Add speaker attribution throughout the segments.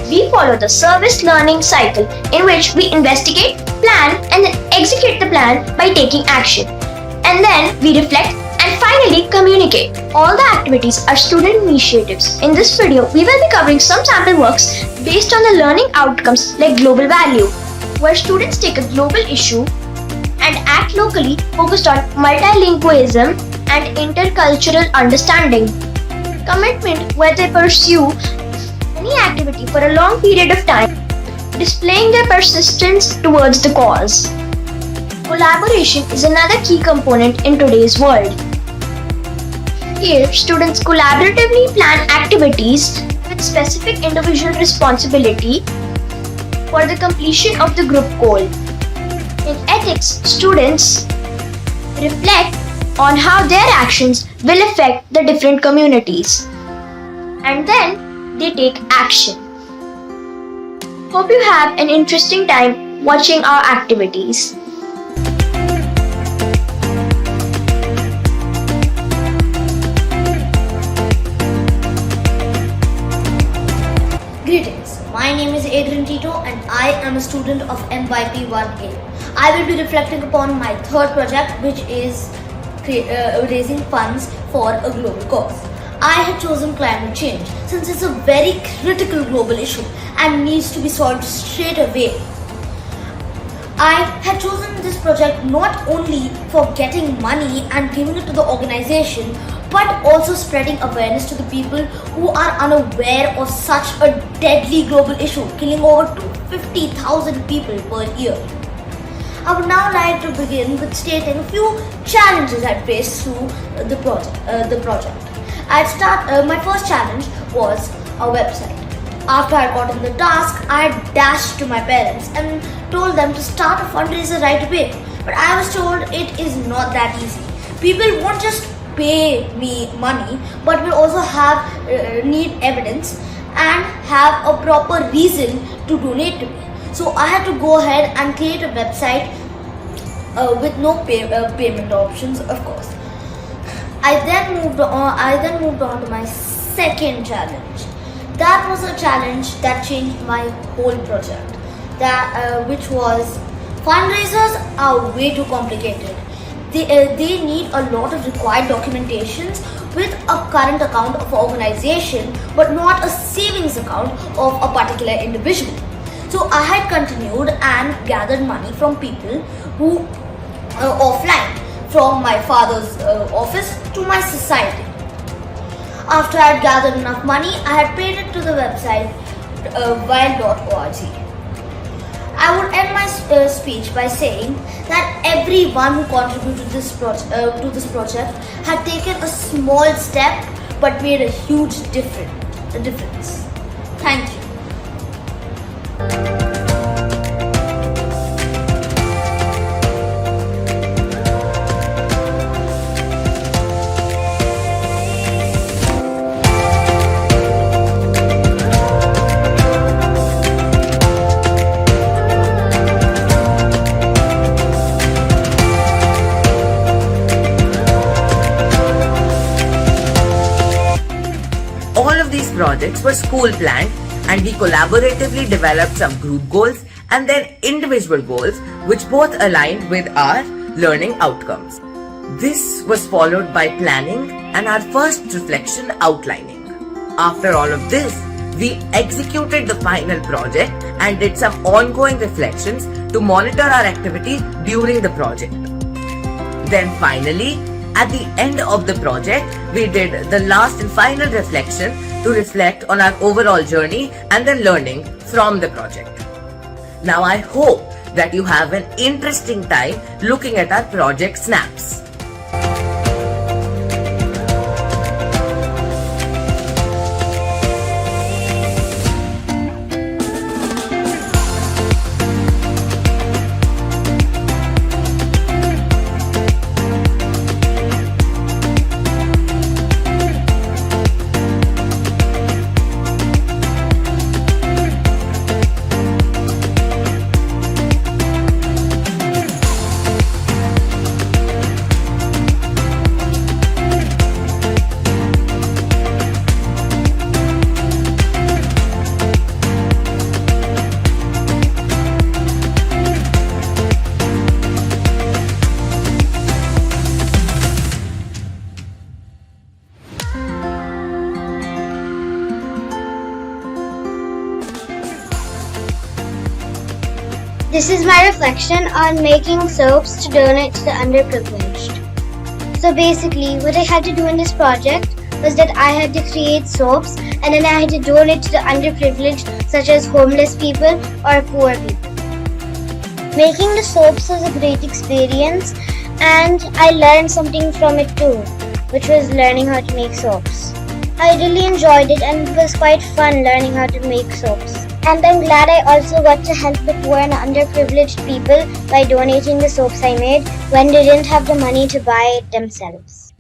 Speaker 1: We follow the service learning cycle in which we investigate, plan, and then execute the plan by taking action. And then we reflect and finally communicate. All the activities are student initiatives. In this video, we will be covering some sample works based on the learning outcomes like global value, where students take a global issue and act locally, focused on multilingualism and intercultural understanding. Commitment, where they pursue any activity for a long period of time, displaying their persistence towards the cause. Collaboration is another key component in today's world. Here, students collaboratively plan activities with specific individual responsibility for the completion of the group goal. In ethics, students reflect on how their actions will affect the different communities, and then they take action. Hope you have an interesting time watching our activities.
Speaker 2: Greetings, my name is Adrian Tito and I am a student of MYP1A. I will be reflecting upon my third project, which is raising funds for a global cause. I had chosen climate change since it's a very critical global issue and needs to be solved straight away. I had chosen this project not only for getting money and giving it to the organization, but also spreading awareness to the people who are unaware of such a deadly global issue, killing over 50,000 people per year. I would now like to begin with stating a few challenges I faced through the project. My first challenge was a website. After I got on the task, I dashed to my parents and told them to start a fundraiser right away. But I was told it is not that easy. People won't just pay me money, but will also need evidence and have a proper reason to donate to me. So I had to go ahead and create a website with no payment options, of course. I then moved on to my second challenge. That was a challenge that changed my whole project. Which was fundraisers are way too complicated. They need a lot of required documentations with a current account of an organization, but not a savings account of a particular individual. So I had continued and gathered money from people who offline, from my father's office to my society. After I had gathered enough money, I had paid it to the website wild.org. I would end my speech by saying that everyone who contributed to this project had taken a small step but made a huge difference. Thank you.
Speaker 3: All of these projects were school planned and we collaboratively developed some group goals and then individual goals which both aligned with our learning outcomes. This was followed by planning and our first reflection outlining. After all of this, we executed the final project and did some ongoing reflections to monitor our activity during the project. Then finally, at the end of the project, we did the last and final reflection to reflect on our overall journey and the learning from the project. Now I hope that you have an interesting time looking at our project snaps.
Speaker 4: This is my reflection on making soaps to donate to the underprivileged. So basically, what I had to do in this project was that I had to create soaps and then I had to donate to the underprivileged, such as homeless people or poor people. Making the soaps was a great experience and I learned something from it too, which was learning how to make soaps. I really enjoyed it and it was quite fun learning how to make soaps. And I'm glad I also got to help the poor and underprivileged people by donating the soaps I made when they didn't have the money to buy it themselves.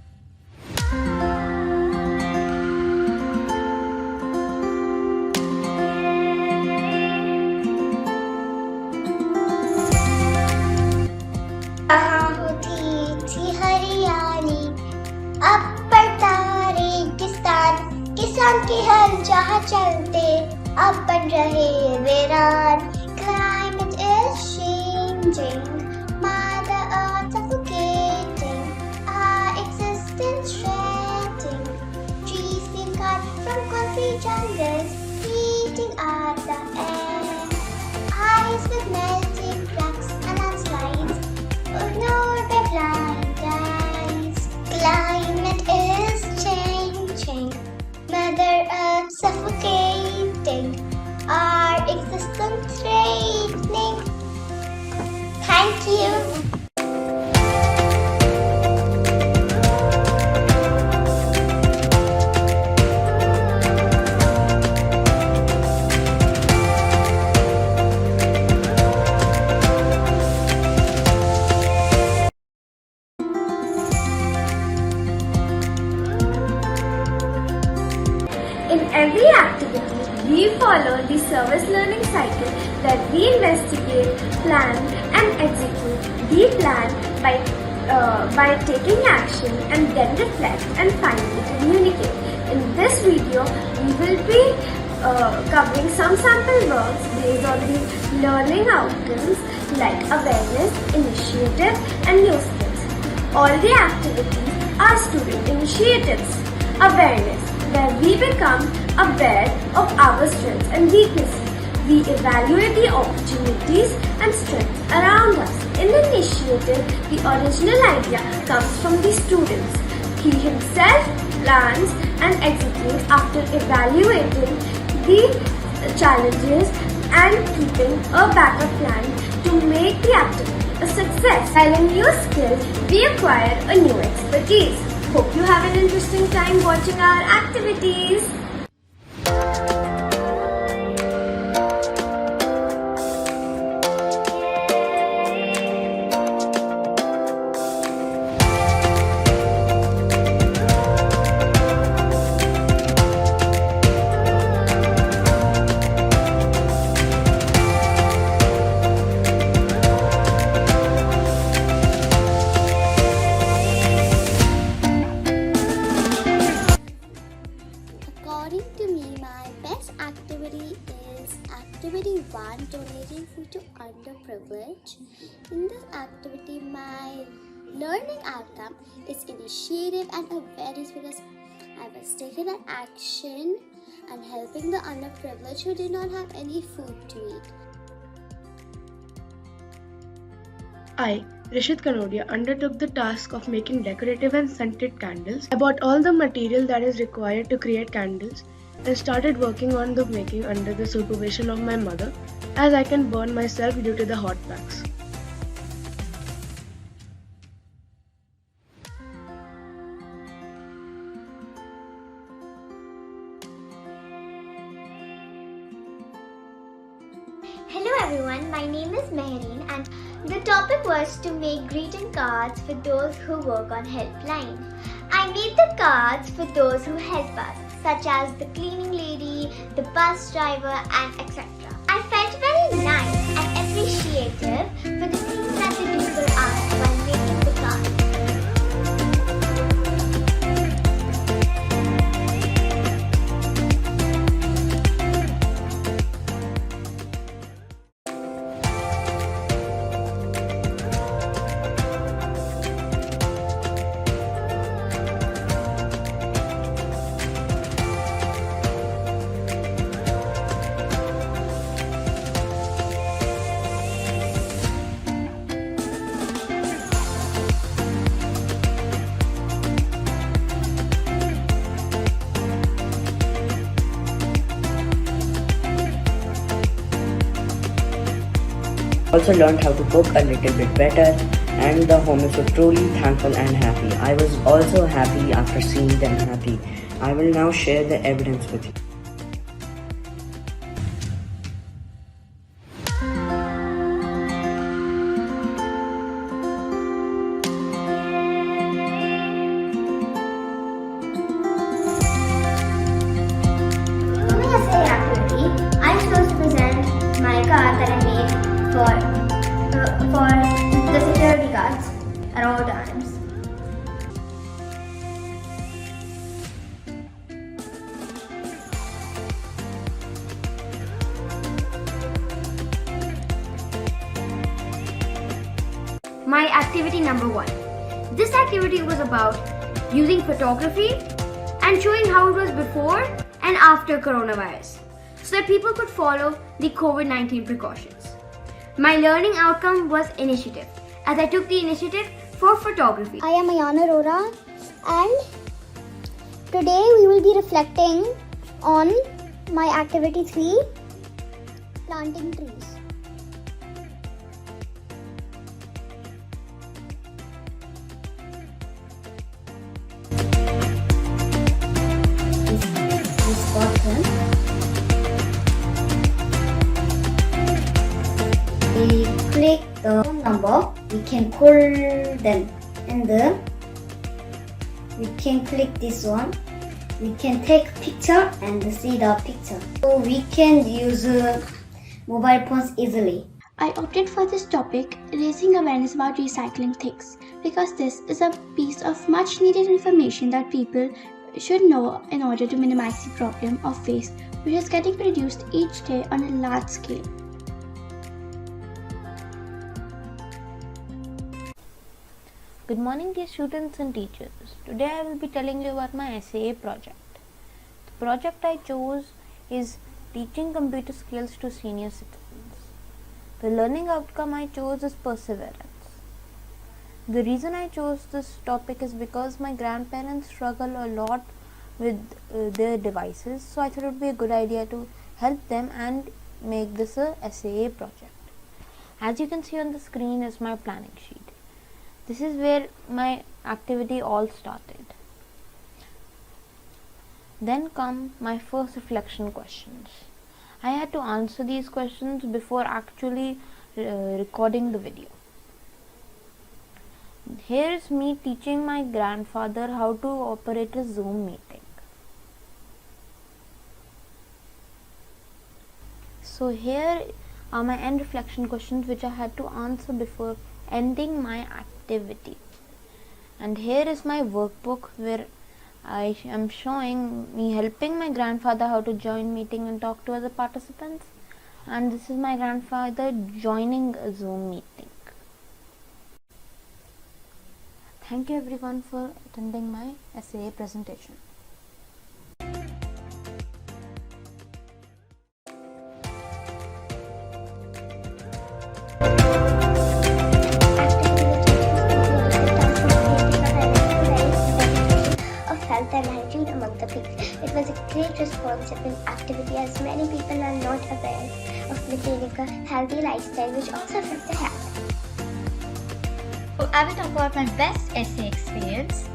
Speaker 5: कहाँ होती थी हरियाली, अब बढ़ता रेगिस्तान, किसान के हल जहाँ चलते अब बन रहे वीरान. Climate is changing, Mother Earth suffocating, our existence shredding. Trees being cut from concrete jungles, heating up the air. Ice with melting cracks and landslides, ignored by blind eyes. Climate is changing, Mother Earth suffocating, our existence threatening. Thank you.
Speaker 6: In every activity, we follow the service learning cycle that we investigate, plan and execute the plan by taking action and then reflect and finally communicate. In this video, we will be covering some sample works based on the learning outcomes like awareness, initiative and new skills. All the activities are student initiatives. Awareness, where we become aware of our strengths and weaknesses. We evaluate the opportunities and strengths around us. In the initiative, the original idea comes from the students. He himself plans and executes after evaluating the challenges and keeping a backup plan to make the activity a success. While in new skills, we acquire a new expertise. Hope you have an interesting time watching our activities.
Speaker 5: According to me, my best activity is Activity 1, donating food to underprivileged. In this activity, my learning outcome is initiative and awareness because I was taking an action and helping the underprivileged who did not have any food to eat.
Speaker 7: I, Rishit Kanodia, undertook the task of making decorative and scented candles. I bought all the material that is required to create candles and started working on the making under the supervision of my mother, as I can burn myself due to the hot wax.
Speaker 5: Hello everyone, my name is Mehreen and the topic was to make greeting cards for those who work on helpline. I made the cards for those who help us, such as the cleaning lady, the bus driver and etc. I felt very nice and appreciative for the things that the people asked while making the cards.
Speaker 8: Also learned how to cook a little bit better, and the homies were truly thankful and happy. I was also happy after seeing them happy. I will now share the evidence with you.
Speaker 5: For my essay activity, I chose to present my card that I made for the security guards at all times.
Speaker 6: My activity number 1. This activity was about using photography and showing how it was before and after coronavirus so that people could follow the COVID-19 precautions. My learning outcome was initiative as I took the initiative for photography.
Speaker 4: I am Ayana Rora, and today we will be reflecting on my activity 3, planting trees. This button, we click the phone number, we can call them, and then we can click this one, we can take picture and see the picture, so we can use mobile phones easily.
Speaker 9: I opted for this topic, raising awareness about recycling things, because this is a piece of much needed information that people should know in order to minimize the problem of waste which is getting produced each day on a large scale.
Speaker 10: Good morning, dear students and teachers. Today I will be telling you about my SAA project. The project I chose is teaching computer skills to senior citizens. The learning outcome I chose is perseverance. The reason I chose this topic is because my grandparents struggle a lot with their devices, so I thought it would be a good idea to help them and make this a SAA project. As you can see on the screen is my planning sheet. This is where my activity all started. Then come my first reflection questions. I had to answer these questions before actually recording the video. Here is me teaching my grandfather how to operate a Zoom meeting. So here are my end reflection questions which I had to answer before ending my activity. And here is my workbook where I am showing me helping my grandfather how to join meeting and talk to other participants. And this is my grandfather joining a Zoom meeting. Thank you everyone for attending my SAA presentation.
Speaker 5: Health and hygiene among the people. It was a great responsible activity as many people are not aware of maintaining a healthy lifestyle which also affects the health.
Speaker 11: So I will talk about my best essay experience,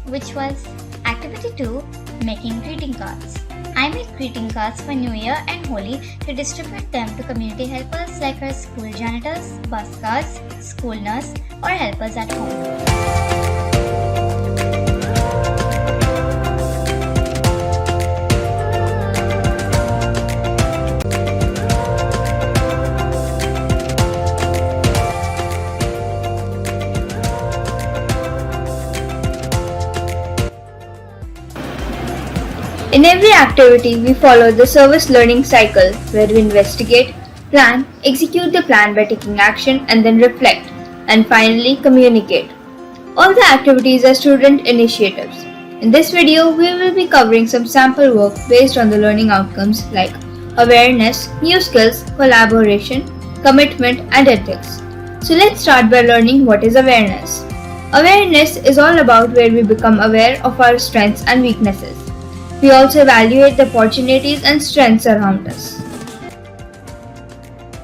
Speaker 11: which was activity 2, making greeting cards. I made greeting cards for New Year and Holi to distribute them to community helpers like our school janitors, bus guards, school nurse or helpers at home.
Speaker 12: In every activity, we follow the service learning cycle where we investigate, plan, execute the plan by taking action and then reflect, and finally communicate. All the activities are student initiatives. In this video, we will be covering some sample work based on the learning outcomes like awareness, new skills, collaboration, commitment, and ethics. So let's start by learning what is awareness. Awareness is all about where we become aware of our strengths and weaknesses. We also evaluate the opportunities and strengths around us.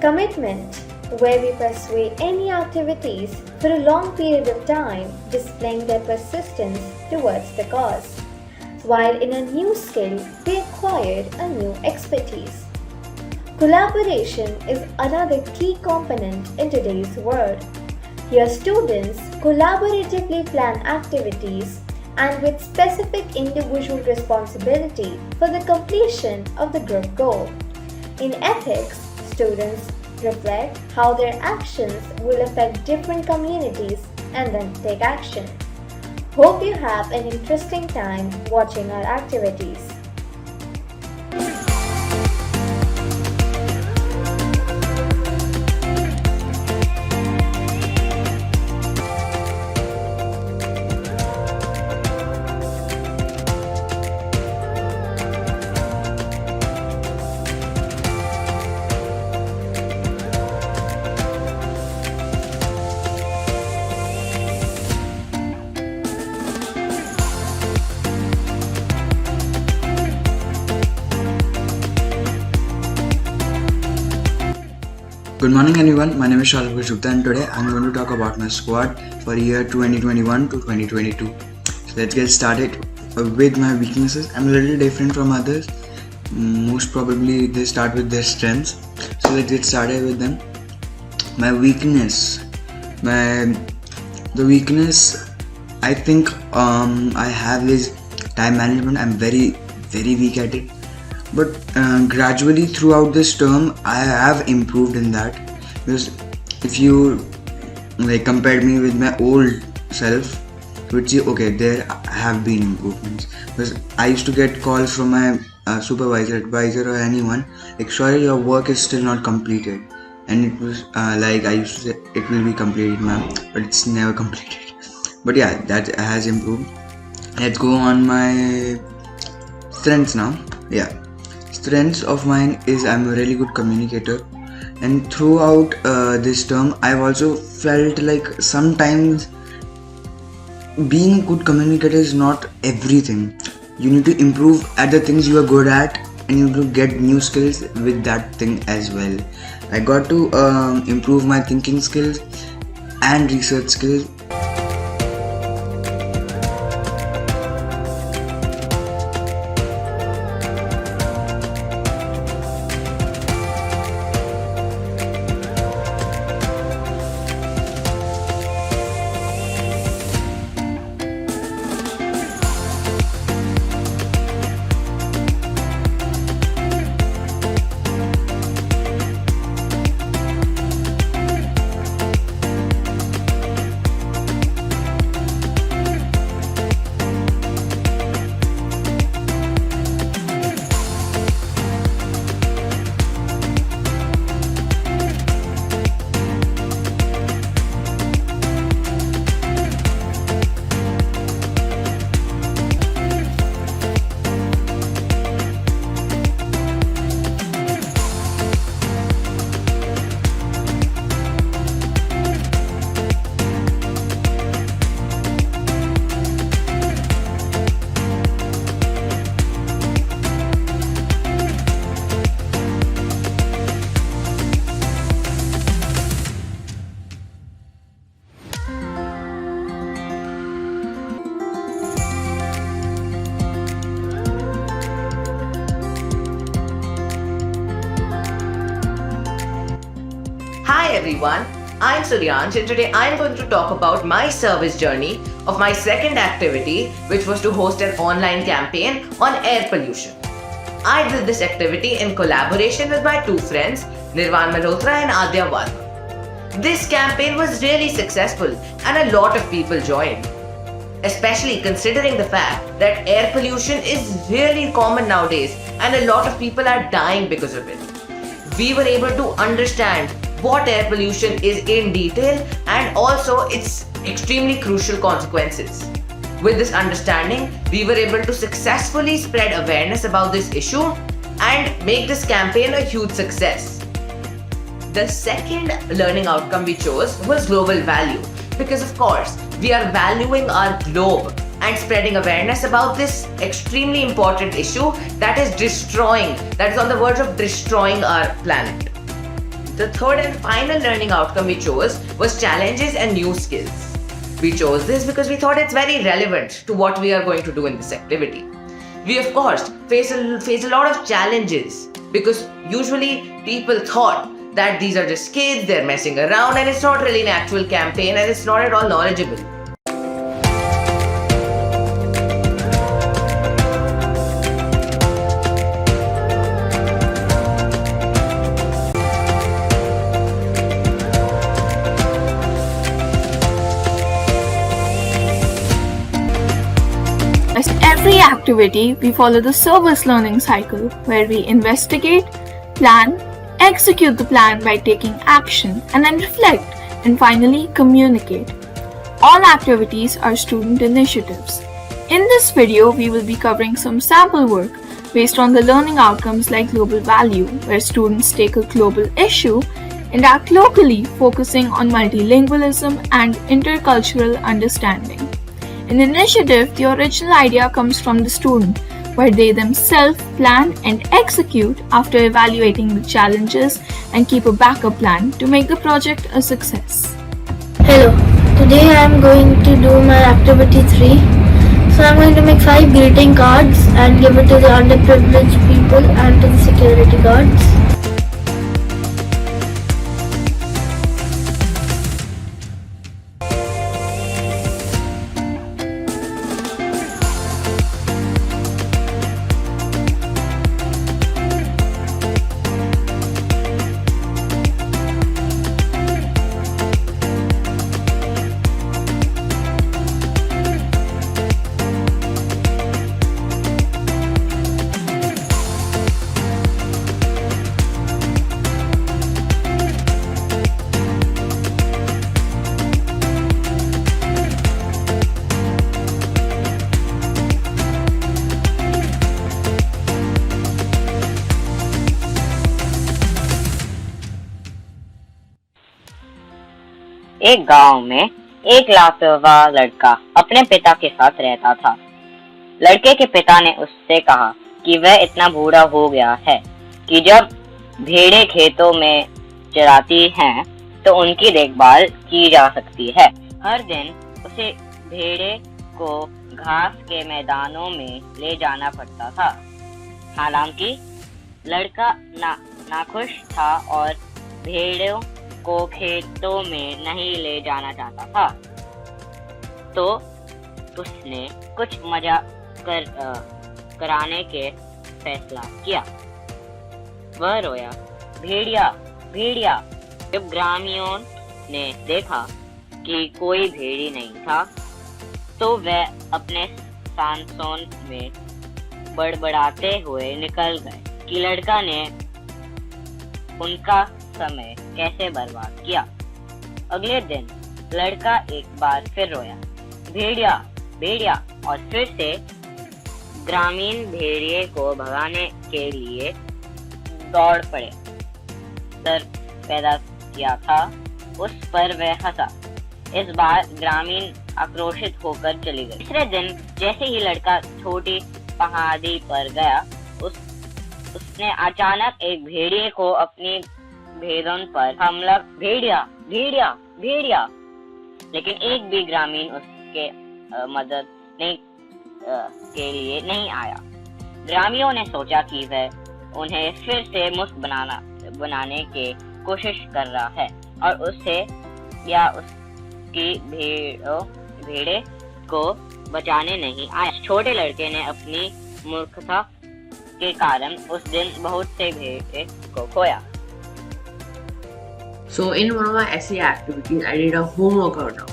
Speaker 13: Commitment where we pursue any activities for a long period of time, displaying their persistence towards the cause. While in a new skill, they acquired a new expertise. Collaboration is another key component in today's world. Here, students collaboratively plan activities and with specific individual responsibility for the completion of the group goal. In ethics, students reflect how their actions will affect different communities and then take action. Hope you have an interesting time watching our activities.
Speaker 14: Good morning everyone, my name is Shalva Gupta and today I'm going to talk about my squad for year 2021 to 2022. So let's get started with my weaknesses. I'm a little different from others. Most probably they start with their strengths. So let's get started with them. My weakness. The weakness I think I have is time management. I'm very weak at it. But gradually throughout this term I have improved in that, because if you compared me with my old self, you would see okay, there have been improvements. Because I used to get calls from my supervisor, advisor or anyone like, sorry, your work is still not completed, and it was I used to say it will be completed ma'am, but it's never completed. But yeah, that has improved. Let's go on my strengths now. Yeah, strengths of mine is I'm a really good communicator, and throughout this term I've also felt like sometimes being a good communicator is not everything. You need to improve at the things you are good at, and you need to get new skills with that thing as well. I got to improve my thinking skills and research skills.
Speaker 3: Hi everyone, I'm Suryansh and today I'm going to talk about my service journey of my second activity, which was to host an online campaign on air pollution. I did this activity in collaboration with my two friends, Nirvan Malhotra and Adya Varma. This campaign was really successful and a lot of people joined, especially considering the fact that air pollution is really common nowadays and a lot of people are dying because of it. We were able to understand what air pollution is in detail and also its extremely crucial consequences. With this understanding, we were able to successfully spread awareness about this issue and make this campaign a huge success. The second learning outcome we chose was global value, because of course, we are valuing our globe and spreading awareness about this extremely important issue that is on the verge of destroying our planet. The third and final learning outcome we chose was challenges and new skills. We chose this because we thought it's very relevant to what we are going to do in this activity. We of course face a lot of challenges because usually people thought that these are just kids, they're messing around, and it's not really an actual campaign and it's not at all knowledgeable.
Speaker 12: As every activity, we follow the service learning cycle where we investigate, plan, execute the plan by taking action, and then reflect and finally communicate. All activities are student initiatives. In this video, we will be covering some sample work based on the learning outcomes like global value, where students take a global issue and act locally, focusing on multilingualism and intercultural understanding. In initiative, the original idea comes from the student, where they themselves plan and execute after evaluating the challenges and keep a backup plan to make the project a success.
Speaker 15: Hello, today I am going to do my activity 3. So I am going to make 5 greeting cards and give it to the underprivileged people and to the security guards.
Speaker 16: एक गांव में एक लापरवाह लड़का अपने पिता के साथ रहता था। लड़के के पिता ने उससे कहा कि वह इतना बूढ़ा हो गया है कि जब भेड़ें खेतों में चराती हैं तो उनकी देखभाल की जा सकती है। हर दिन उसे भेड़ें को घास के मैदानों में ले जाना पड़ता था। हालांकि लड़का नाखुश था और भेड़ों को खेतों में नहीं ले जाना चाहता था, तो उसने कुछ मजा कराने के फैसला किया। वह रोया, भेड़िया भेड़िया। जब ग्रामीणों ने देखा कि कोई भेड़ी नहीं था, तो वह अपने सांसों में बड़बड़ाते हुए निकल गए कि लड़का ने उनका समय कैसे बर्बाद किया। अगले दिन लड़का एक बार फिर रोया, भेड़िया भेड़िया, और फिर से ग्रामीण भेड़िए को भगाने के लिए दौड़ पड़े। डर पैदा किया था उस पर वह हंसा। इस बार ग्रामीण आक्रोशित होकर चली गई। तीसरे दिन जैसे ही लड़का छोटी पहाड़ी पर गया, उसने अचानक एक भेड़िए को अपनी भेड़ों पर हमला। भेड़िया भेड़िया भेड़िया, लेकिन एक भी ग्रामीण उसके मदद के लिए नहीं आया। ग्रामीणों ने सोचा कि वह उन्हें फिर से मुक्त बनाने की कोशिश कर रहा है और उससे या उसकी भेड़े को बचाने नहीं आया। छोटे लड़के ने अपनी मूर्खता के कारण उस दिन बहुत से भेड़े को खोया।
Speaker 17: So in one of my essay activities, I did a home workout now,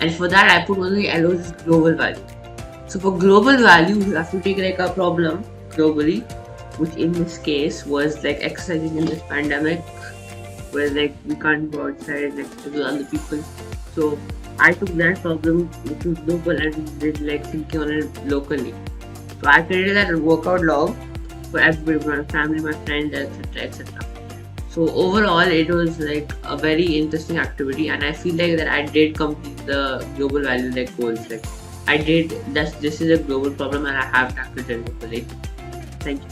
Speaker 17: and for that I put one of the LO's global value. So for global value, you have to take like a problem globally, which in this case was like exercising in this pandemic, where like we can't go outside like to other people. So I took that problem, which was global, and did like thinking on it locally. So I created that workout log for everybody, my family, my friends, etc., etc. So overall, it was like a very interesting activity, and I feel like that I did complete the global value like goals. Like I did. This is a global problem, and I have tackled it locally. Thank you.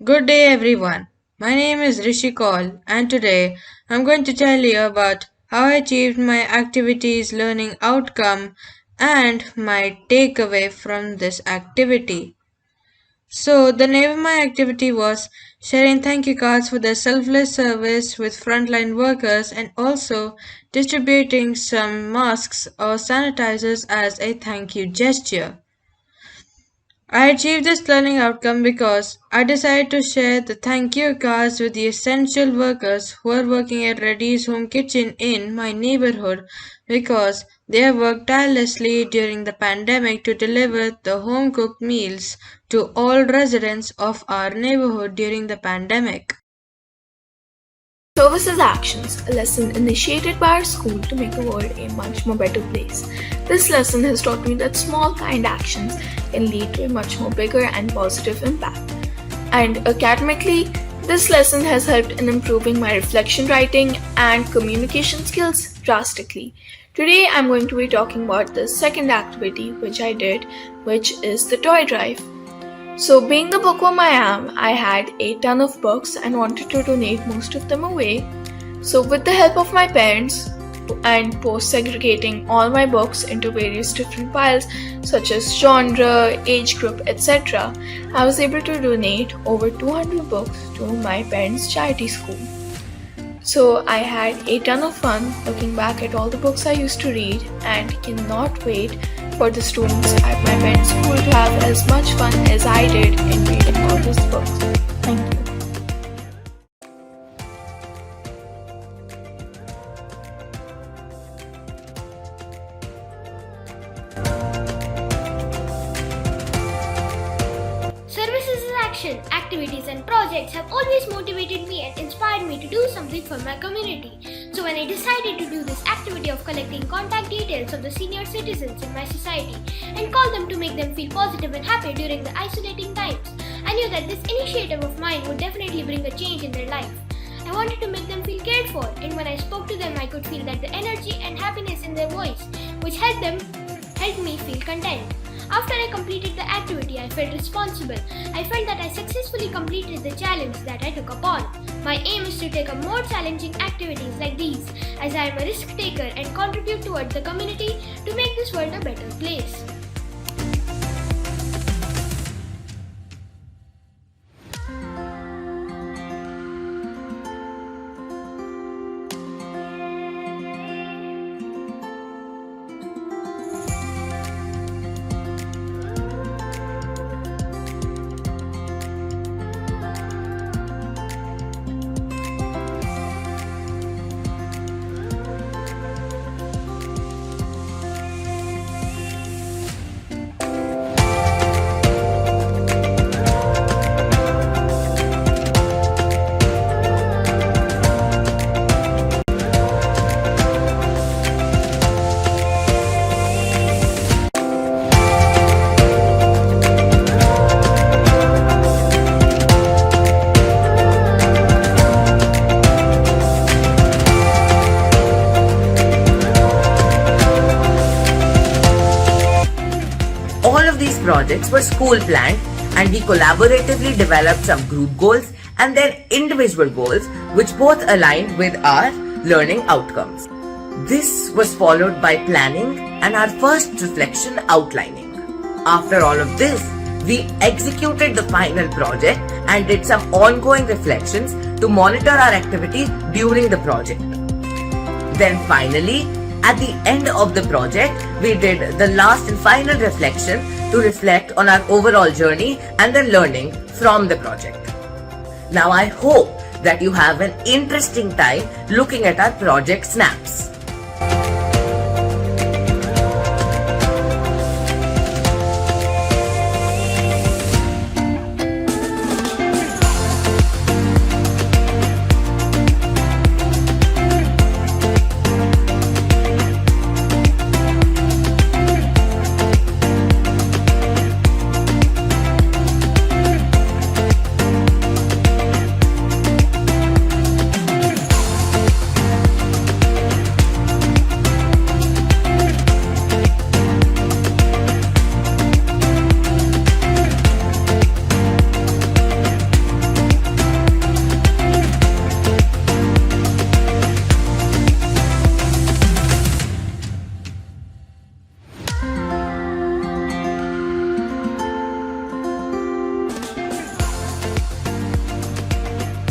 Speaker 18: Good day, everyone. My name is Rishi Kaul, and today I'm going to tell you about how I achieved my activity's learning outcome and my takeaway from this activity. So, the name of my activity was sharing thank you cards for their selfless service with frontline workers and also distributing some masks or sanitizers as a thank you gesture. I achieved this learning outcome because I decided to share the thank you cards with the essential workers who are working at Reddy's Home Kitchen in my neighborhood because they have worked tirelessly during the pandemic to deliver the home cooked meals to all residents of our neighborhood during the pandemic.
Speaker 19: Services Actions, a lesson initiated by our school to make the world a much more better place. This lesson has taught me that small kind actions can lead to a much more bigger and positive impact. And academically, this lesson has helped in improving my reflection writing and communication skills drastically. Today I'm going to be talking about the second activity which I did, which is the toy drive. So, being the bookworm I am, I had a ton of books and wanted to donate most of them away. So, with the help of my parents and post segregating all my books into various different piles such as genre, age group, etc., I was able to donate over 200 books to my parents' charity school. So, I had a ton of fun looking back at all the books I used to read and cannot wait for the students at my parents' school to have as much fun as I did in reading all those books. Thank you.
Speaker 20: Services in action, activities and projects have always motivated me and inspired me to do something for my community. So when I decided to do this activity of collecting contact details of the senior citizens in my society and call them to make them feel positive and happy during the isolating times, I knew that this initiative of mine would definitely bring a change in their life. I wanted to make them feel cared for, and when I spoke to them I could feel that the energy and happiness in their voice, which helped me feel content. After I completed the activity, I felt responsible. I felt that I successfully completed the challenge that I took upon. My aim is to take up more challenging activities like these, as I am a risk taker and contribute towards the community to make this world a better place.
Speaker 3: All of these projects were school planned and we collaboratively developed some group goals and then individual goals which both aligned with our learning outcomes. This was followed by planning and our first reflection outlining. After all of this, we executed the final project and did some ongoing reflections to monitor our activity during the project. Then finally, at the end of the project, we did the last and final reflection to reflect on our overall journey and the learning from the project. Now I hope that you have an interesting time looking at our project snaps.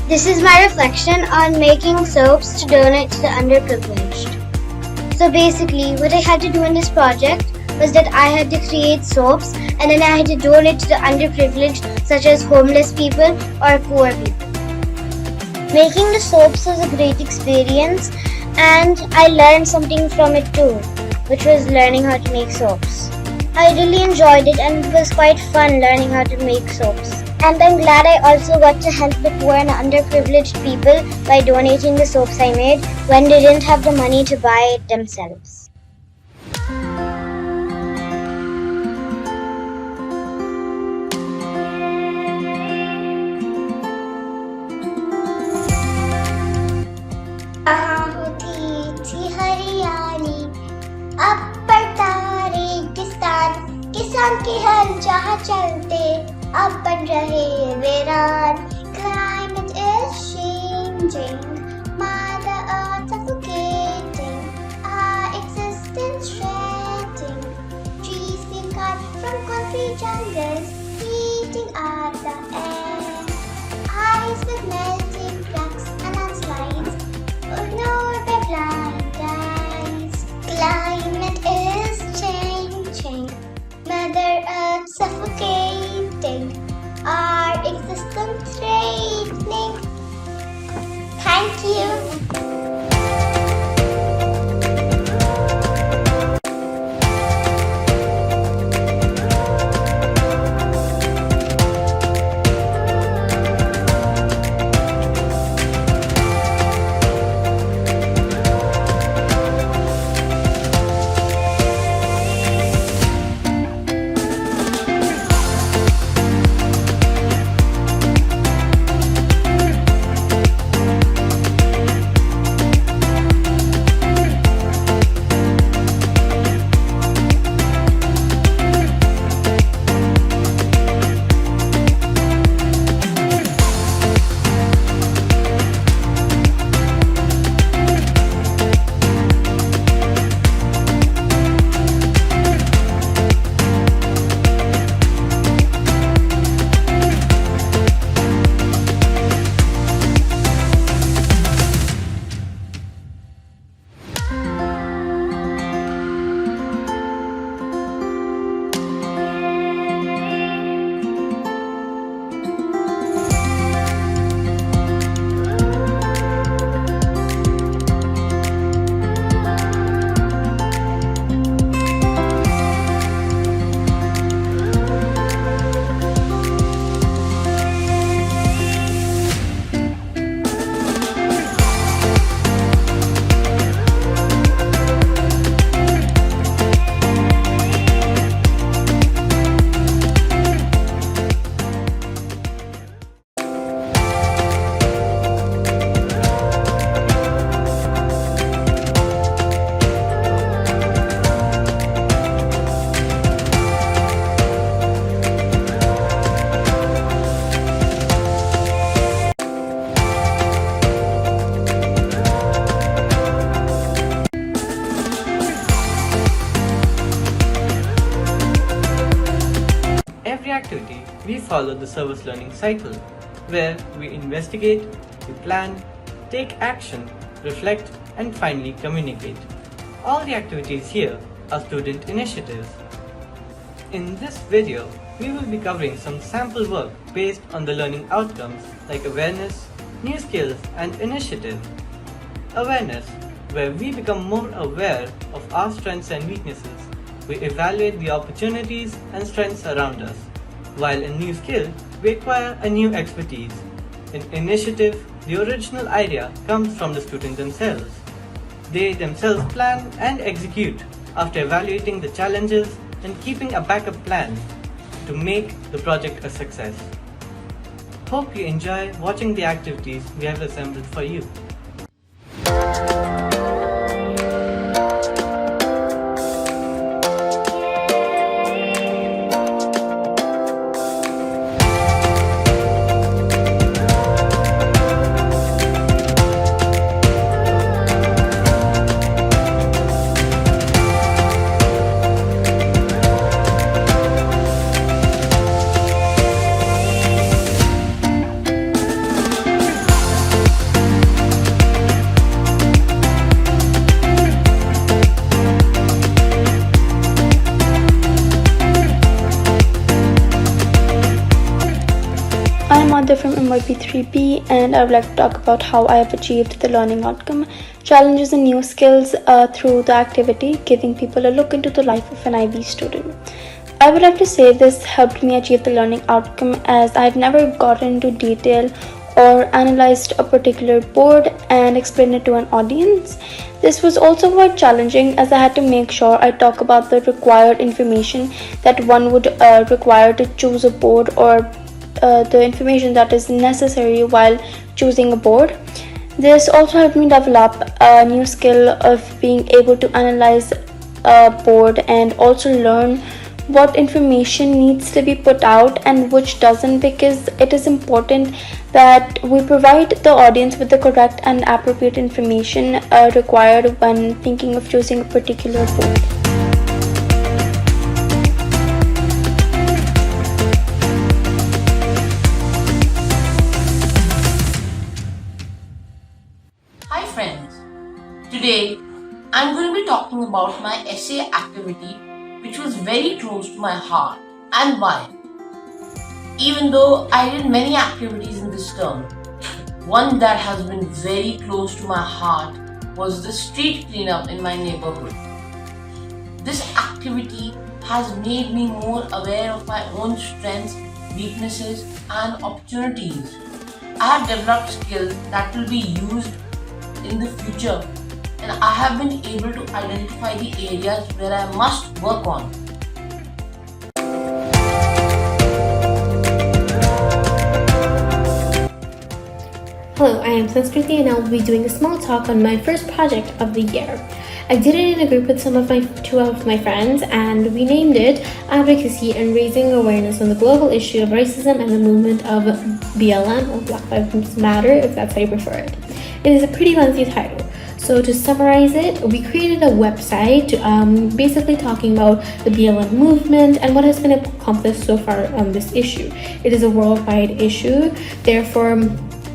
Speaker 4: This is my reflection on making soaps to donate to the underprivileged. So basically, what I had to do in this project was that I had to create soaps and then I had to donate to the underprivileged, such as homeless people or poor people. Making the soaps was a great experience and I learned something from it too, which was learning how to make soaps. I really enjoyed it and it was quite fun learning how to make soaps. And I'm glad I also got to help the poor and underprivileged people by donating the soaps I made when they didn't have the money to buy it themselves.
Speaker 5: किसान के हल जहाँ चलते अब बन रहे वीरान. Climate is changing, Mother Earth suffocating, our existence shredding. Trees being cut from concrete jungles, heating up the air. Ice with melting cracks and landslides, ignored by blind eyes. Climate is changing, Mother Earth suffocating, our existence threatening. Thank you.
Speaker 21: activity, we follow the service learning cycle, where we investigate, we plan, take action, reflect, and finally communicate. All the activities here are student initiatives. In this video, we will be covering some sample work based on the learning outcomes like awareness, new skills, and initiative. Awareness, where we become more aware of our strengths and weaknesses. We evaluate the opportunities and strengths around us. While in new skill, we acquire a new expertise. In initiative, the original idea comes from the student themselves. They themselves plan and execute after evaluating the challenges and keeping a backup plan to make the project a success. Hope you enjoy watching the activities we have assembled for you.
Speaker 9: MYP3P, and I would like to talk about how I have achieved the learning outcome, challenges and new skills through the activity, giving people a look into the life of an IB student. I would like to say this helped me achieve the learning outcome as I've never gotten into detail or analyzed a particular board and explained it to an audience. This was also quite challenging as I had to make sure I talk about the required information that one would require to choose a board, or the information that is necessary while choosing a board. This also helped me develop a new skill of being able to analyze a board and also learn what information needs to be put out and which doesn't, because it is important that we provide the audience with the correct and appropriate information required when thinking of choosing a particular board.
Speaker 1: Hi friends, today I'm going to be talking about my essay activity which was very close to my heart, and why. Even though I did many activities in this term, one that has been very close to my heart was the street cleanup in my neighborhood. This activity has made me more aware of my own strengths, weaknesses and opportunities. I have developed skills that will be used in the future, and I have been able to identify the areas where I must work on.
Speaker 22: Hello, I am Sanskriti and I will be doing a small talk on my first project of the year. I did it in a group with two of my friends, and we named it Advocacy and Raising Awareness on the Global Issue of Racism and the Movement of BLM, or Black Lives Matter, if that's how you prefer it. It is a pretty lengthy title. So to summarize it, we created a website basically talking about the BLM movement and what has been accomplished so far on this issue. It is a worldwide issue, therefore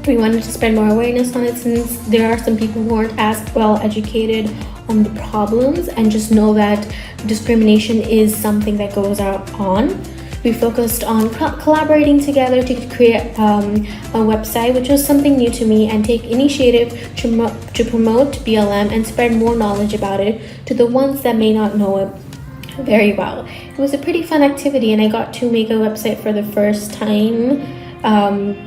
Speaker 22: we wanted to spread more awareness on it, since there are some people who aren't as well educated on the problems and just know that discrimination is something that goes on. We focused on collaborating together to create a website, which was something new to me, and take initiative to promote BLM and spread more knowledge about it to the ones that may not know it very well. It was a pretty fun activity, and I got to make a website for the first time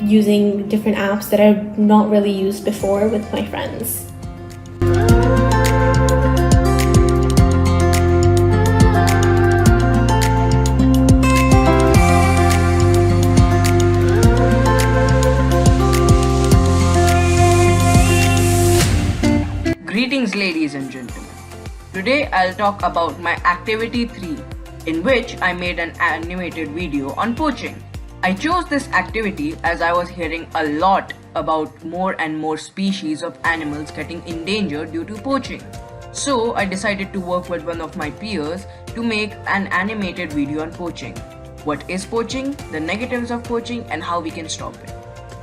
Speaker 22: using different apps that I've not really used before with my friends.
Speaker 23: Greetings ladies and gentlemen. Today I'll talk about my activity 3, in which I made an animated video on poaching. I chose this activity as I was hearing a lot about more and more species of animals getting endangered due to poaching. So I decided to work with one of my peers to make an animated video on poaching. What is poaching, the negatives of poaching, and how we can stop it.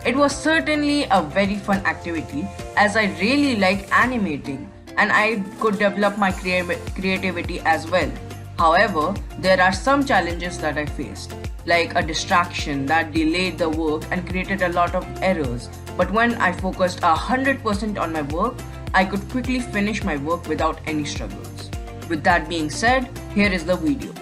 Speaker 23: It was certainly a very fun activity as I really like animating and I could develop my creativity as well. However, there are some challenges that I faced, like a distraction that delayed the work and created a lot of errors. But when I focused 100% on my work, I could quickly finish my work without any struggles. With that being said, here is the video.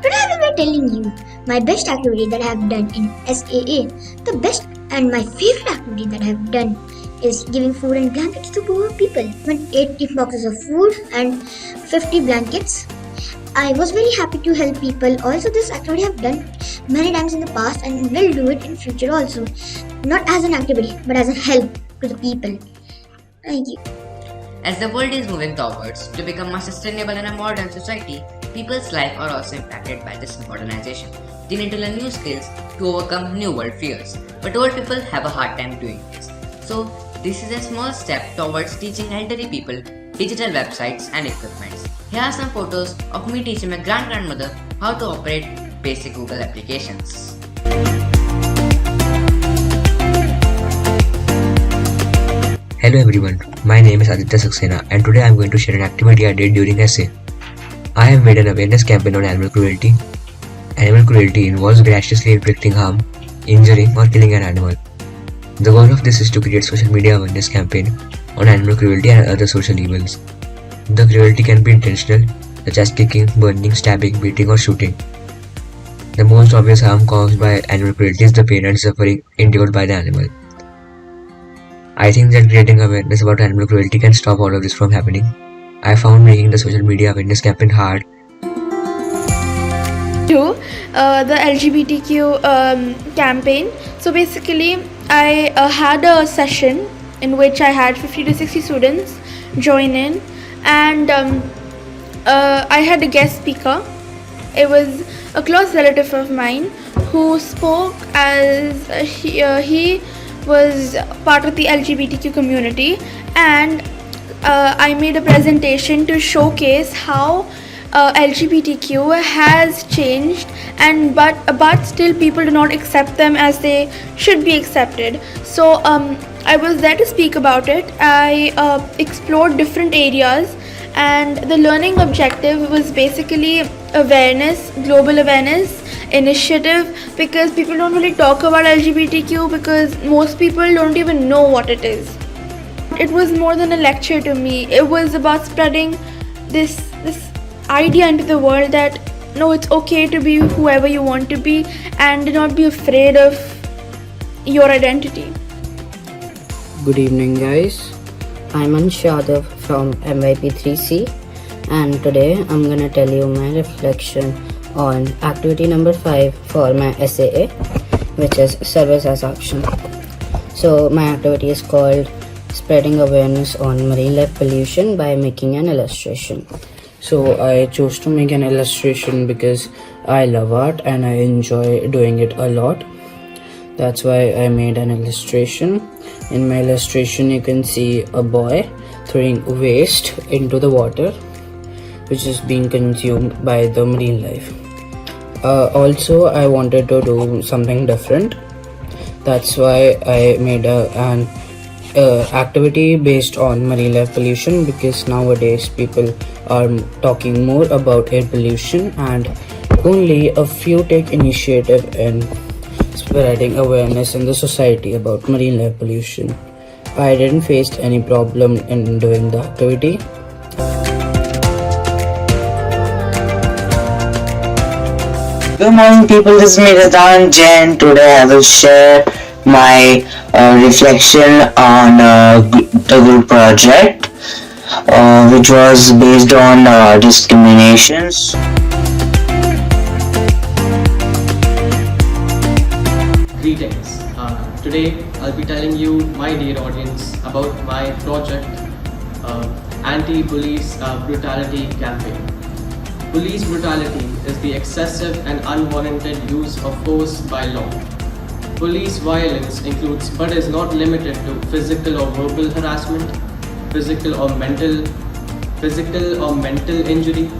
Speaker 4: Today I will be telling you my best activity that I have done in SAA. The best and my favorite activity that I have done is giving food and blankets to poor people. I ate 8 boxes of food and 50 blankets. I was very happy to help people. Also, this activity I have done many times in the past and will do it in future also. Not as an activity but as a help to the people. Thank you.
Speaker 3: As the world is moving towards to become more sustainable and a modern society, people's lives are also impacted by this modernization. They need to learn new skills to overcome new world fears. But old people have a hard time doing this. So this is a small step towards teaching elderly people digital websites and equipments. Here are some photos of me teaching my grandmother how to operate basic Google applications.
Speaker 2: Hello everyone, my name is Aditya Saxena and today I am going to share an activity I did during SA. I have made an awareness campaign on animal cruelty. Animal cruelty involves graciously inflicting harm, injuring or killing an animal. The goal of this is to create social media awareness campaign on animal cruelty and other social evils. The cruelty can be intentional, such as kicking, burning, stabbing, beating or shooting. The most obvious harm caused by animal cruelty is the pain and suffering endured by the animal. I think that creating awareness about animal cruelty can stop all of this from happening. I found making the social media awareness campaign hard.
Speaker 6: The LGBTQ campaign. So basically, I had a session in which I had 50 to 60 students join in, and I had a guest speaker. It was a close relative of mine who spoke as he was part of the LGBTQ community, and I made a presentation to showcase how LGBTQ has changed, and but still people do not accept them as they should be accepted. So I was there to speak about it. I explored different areas, and the learning objective was basically awareness, global awareness initiative, because people don't really talk about LGBTQ because most people don't even know what it is. It was more than a lecture to me. It was about spreading this idea into the world that no, it's okay to be whoever you want to be and do not be afraid of your identity.
Speaker 7: Good evening guys, I'm Anshadav from MYP3C, and today I'm gonna tell you my reflection on activity number 5 for my SAA, which is Service as Action. So my activity is called Spreading Awareness on Marine Life Pollution by making an illustration. So I chose to make an illustration because I love art and I enjoy doing it a lot. That's why I made an illustration. In my illustration you can see a boy throwing waste into the water, which is being consumed by the marine life. Also, I wanted to do something different. That's why I made an activity based on marine life pollution, because nowadays people are talking more about air pollution and only a few take initiative in spreading awareness in the society about marine life pollution. I didn't face any problem in doing the activity.
Speaker 8: Good morning people, this is me Radhan Jain. Today I will share my reflection on the group project which was based on discriminations.
Speaker 24: Greetings. Today I'll be telling you, my dear audience, about my project Anti-Police Brutality Campaign. Police brutality is the excessive and unwarranted use of force by law. Police violence includes but is not limited to physical or verbal harassment, physical or mental injury,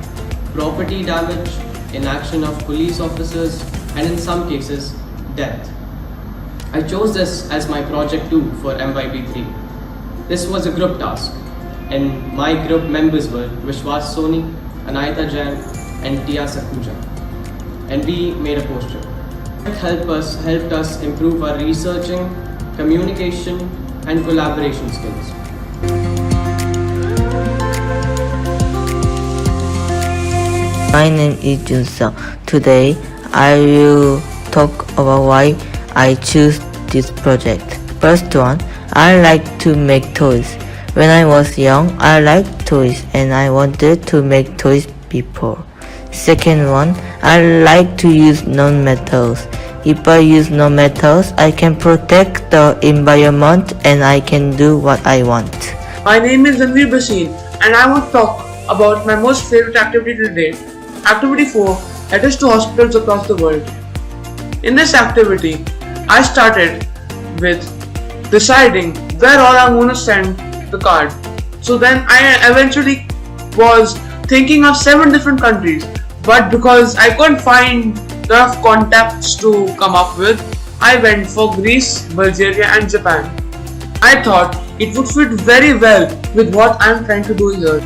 Speaker 24: property damage, inaction of police officers, and in some cases, death. I chose this as my project 2 for MYP3. This was a group task, and my group members were Vishwas Soni, Anayata Jain and Tia Sakuja, and we made a poster. It helped us improve our researching, communication and collaboration skills.
Speaker 25: My name is Junsa. Today I will talk about why I choose this project. First one, I like to make toys. When I was young, I liked toys and I wanted to make toys before. Second one, I like to use non-metals. If I use non-metals, I can protect the environment and I can do what I want.
Speaker 10: My name is Ranveer Basin and I want to talk about my most favorite activity to date, Activity 4, that is to hospitals across the world. In this activity, I started with deciding where all I'm going to send the card. So then I eventually was thinking of 7 different countries, but because I couldn't find enough contacts to come up with, I went for Greece, Bulgaria and Japan. I thought it would fit very well with what I'm trying to do here.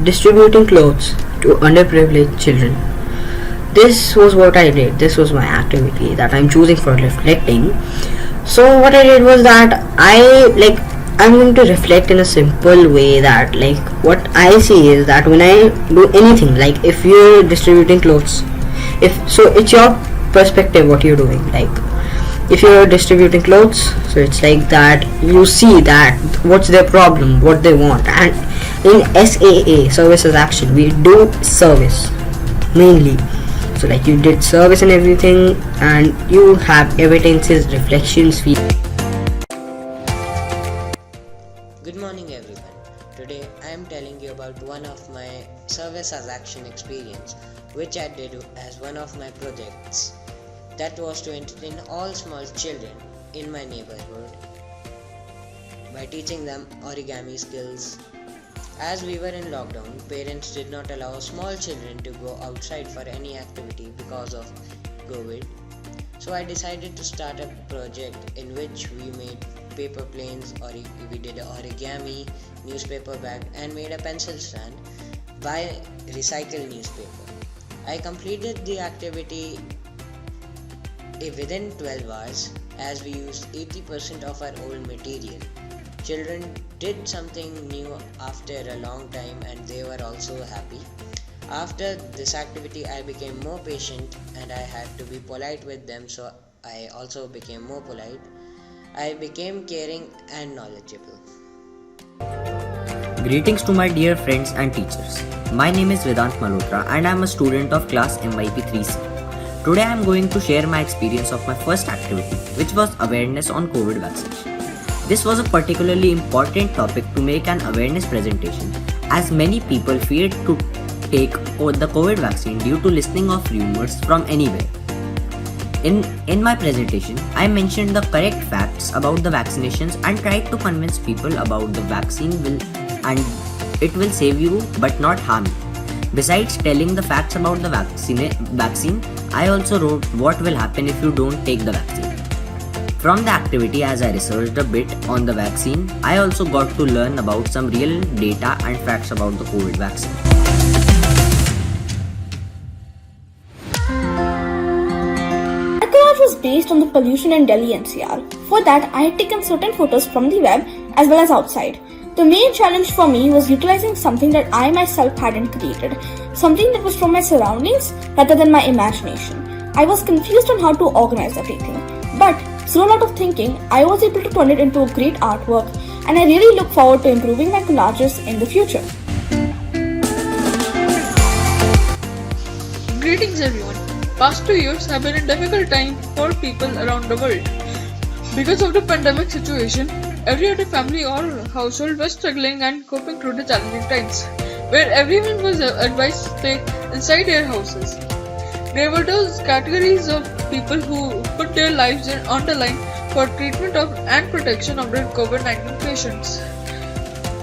Speaker 7: Distributing clothes to underprivileged children. This was what I did. This was my activity that I'm choosing for reflecting. So what I did was that I'm going to reflect in a simple way that what I see is that when I do anything, if you're distributing clothes, it's your perspective what you're doing. If you're distributing clothes, so it's like that you see that what's their problem, what they want. And in SAA, services action, we do service mainly. So you did service and everything, and you have evidences, reflections,
Speaker 11: Good morning everyone. Today I am telling you about one of my service as action experience which I did as one of my projects. That was to entertain all small children in my neighborhood by teaching them origami skills. As we were in lockdown, parents did not allow small children to go outside for any activity because of COVID. So I decided to start a project in which we made paper planes, or we did origami, newspaper bag and made a pencil stand by recycled newspaper. I completed the activity within 12 hours as we used 80% of our old material. Children did something new after a long time and they were also happy. After this activity I became more patient and I had to be polite with them, so I also became more polite. I became caring and knowledgeable.
Speaker 12: Greetings to my dear friends and teachers. My name is Vedant Malhotra and I am a student of class MYP3C. Today I am going to share my experience of my first activity, which was awareness on COVID vaccination. This was a particularly important topic to make an awareness presentation, as many people feared to take the COVID vaccine due to listening of rumors from anywhere. In my presentation, I mentioned the correct facts about the vaccinations and tried to convince people about the vaccine and it will save you but not harm you. Besides telling the facts about the vaccine, I also wrote what will happen if you don't take the vaccine. From the activity, as I researched a bit on the vaccine, I also got to learn about some real data and facts about the COVID vaccine.
Speaker 6: My collage was based on the pollution in Delhi NCR. For that, I had taken certain photos from the web as well as outside. The main challenge for me was utilizing something that I myself hadn't created, something that was from my surroundings rather than my imagination. I was confused on how to organize everything, but through a lot of thinking, I was able to turn it into a great artwork, and I really look forward to improving my collages in the future.
Speaker 13: Greetings everyone. Past 2 years have been a difficult time for people around the world. Because of the pandemic situation, every other family or household was struggling and coping through the challenging times, where everyone was advised to stay inside their houses. There were those categories of people who put their lives on the line for treatment of and protection of their COVID-19 patients,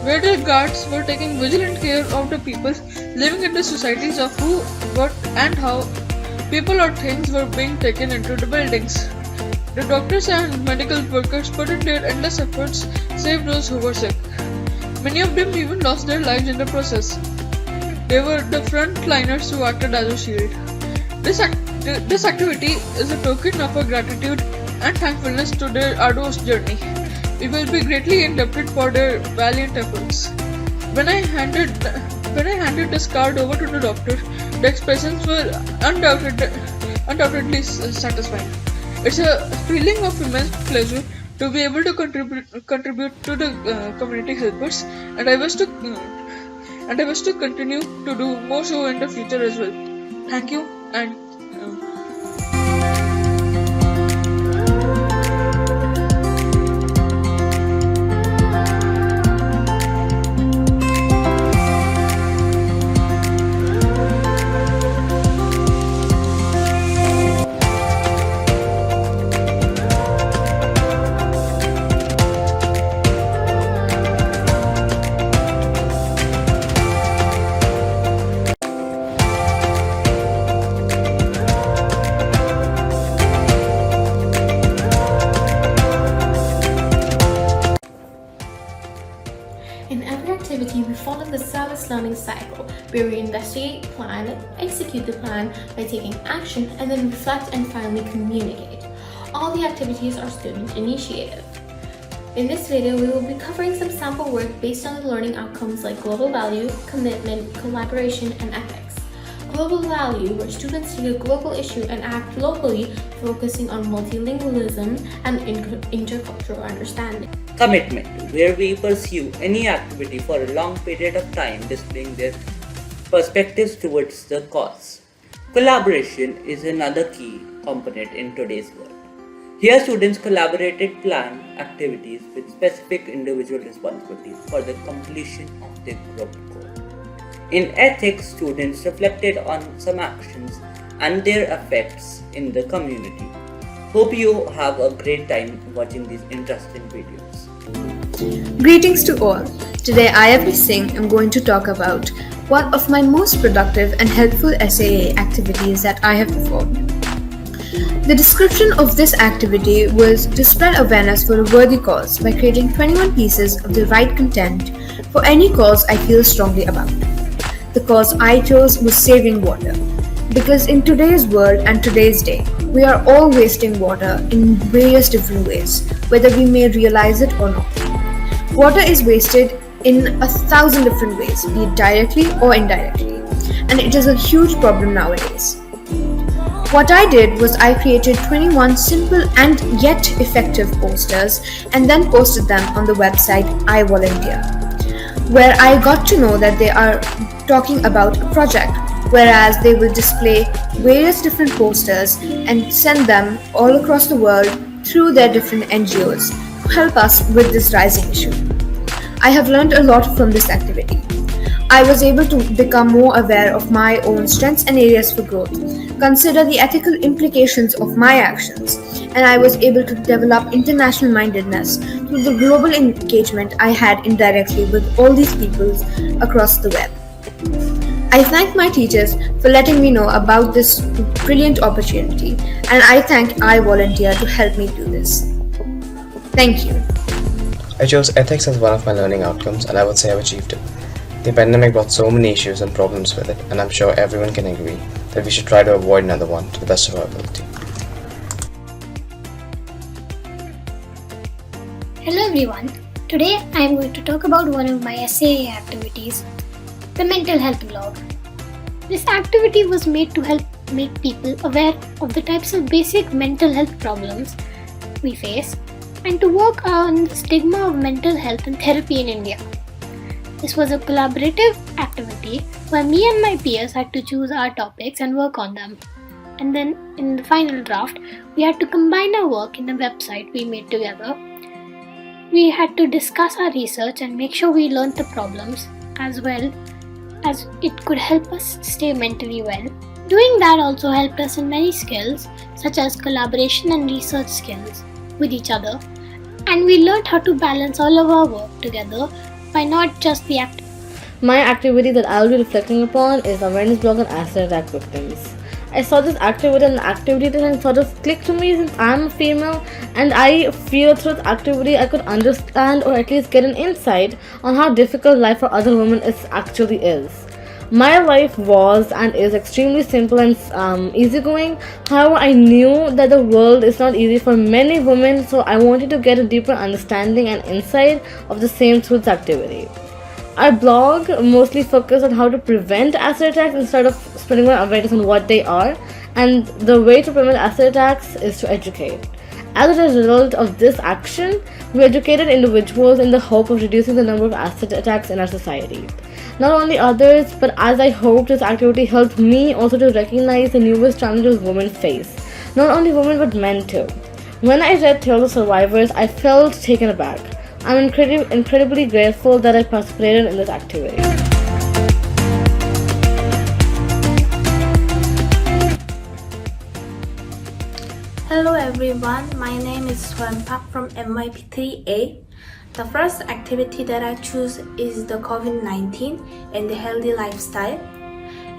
Speaker 13: where the guards were taking vigilant care of the people living in the societies of who, what and how people or things were being taken into the buildings. The doctors and medical workers put in their endless efforts to save those who were sick. Many of them even lost their lives in the process. They were the frontliners who acted as a shield. This activity is a token of our gratitude and thankfulness to their arduous journey. We will be greatly indebted for their valiant efforts. When I handed this card over to the doctor, the expressions were undoubtedly satisfying. It's a feeling of immense pleasure to be able to contribute to the community helpers, and I wish to continue to do more so in the future as well. Thank you and
Speaker 22: service learning cycle where we investigate, plan, and execute the plan by taking action and then reflect and finally communicate. All the activities are student initiative. In this video, we will be covering some sample work based on the learning outcomes like global value, commitment, collaboration, and ethics. Global value, where students take a global issue and act locally, focusing on multilingualism and intercultural understanding.
Speaker 14: Commitment, where we pursue any activity for a long period of time, displaying their perspectives towards the cause. Collaboration is another key component in today's world. Here, students collaborated plan activities with specific individual responsibilities for the completion of their group goal. In ethics, students reflected on some actions and their effects in the community. Hope you have a great time watching these interesting videos.
Speaker 15: Greetings to all. Today I, Abhi Singh, am going to talk about one of my most productive and helpful SAA activities that I have performed. The description of this activity was to spread awareness for a worthy cause by creating 21 pieces of the right content for any cause I feel strongly about. The cause I chose was saving water, because in today's world and today's day, we are all wasting water in various different ways, whether we may realize it or not. Water is wasted in 1,000 different ways, be it directly or indirectly, and it is a huge problem nowadays. What I did was I created 21 simple and yet effective posters and then posted them on the website I Volunteer, where I got to know that they are talking about a project, whereas they will display various different posters and send them all across the world through their different NGOs to help us with this rising issue. I have learned a lot from this activity. I was able to become more aware of my own strengths and areas for growth, consider the ethical implications of my actions, and I was able to develop international mindedness through the global engagement I had indirectly with all these peoples across the web. I thank my teachers for letting me know about this brilliant opportunity, and I thank I Volunteer to help me do this. Thank you.
Speaker 16: I chose ethics as one of my learning outcomes, and I would say I've achieved it. The pandemic brought so many issues and problems with it, and I'm sure everyone can agree that we should try to avoid another one to the best of our ability.
Speaker 20: Hello everyone. Today I am going to talk about one of my SAA activities, the mental health blog. This activity was made to help make people aware of the types of basic mental health problems we face and to work on the stigma of mental health and therapy in India. This was a collaborative activity where me and my peers had to choose our topics and work on them. And then in the final draft, we had to combine our work in a website we made together. We had to discuss our research and make sure we learned the problems as well as it could help us stay mentally well. Doing that also helped us in many skills such as collaboration and research skills with each other, and we learned how to balance all of our work together by not just the activity.
Speaker 17: My activity that I'll be reflecting upon is awareness blog on acid attack victims. I saw this activity and the activity that sort of clicked to me since I'm a female, and I feel through the activity I could understand or at least get an insight on how difficult life for other women actually is. My life was and is extremely simple and easygoing. However, I knew that the world is not easy for many women, so I wanted to get a deeper understanding and insight of the same through this activity. Our blog mostly focused on how to prevent acid attacks instead of spreading more awareness on what they are, and the way to prevent acid attacks is to educate. As a result of this action, we educated individuals in the hope of reducing the number of acid attacks in our society. Not only others, but as I hope this activity helped me also to recognize the numerous challenges women face. Not only women but men too. When I read Tales of Survivors, I felt taken aback. I'm incredibly grateful that I participated in this activity.
Speaker 18: Hello everyone, my name is Swan Park from MYP3A. The first activity that I choose is the COVID-19 and the healthy lifestyle.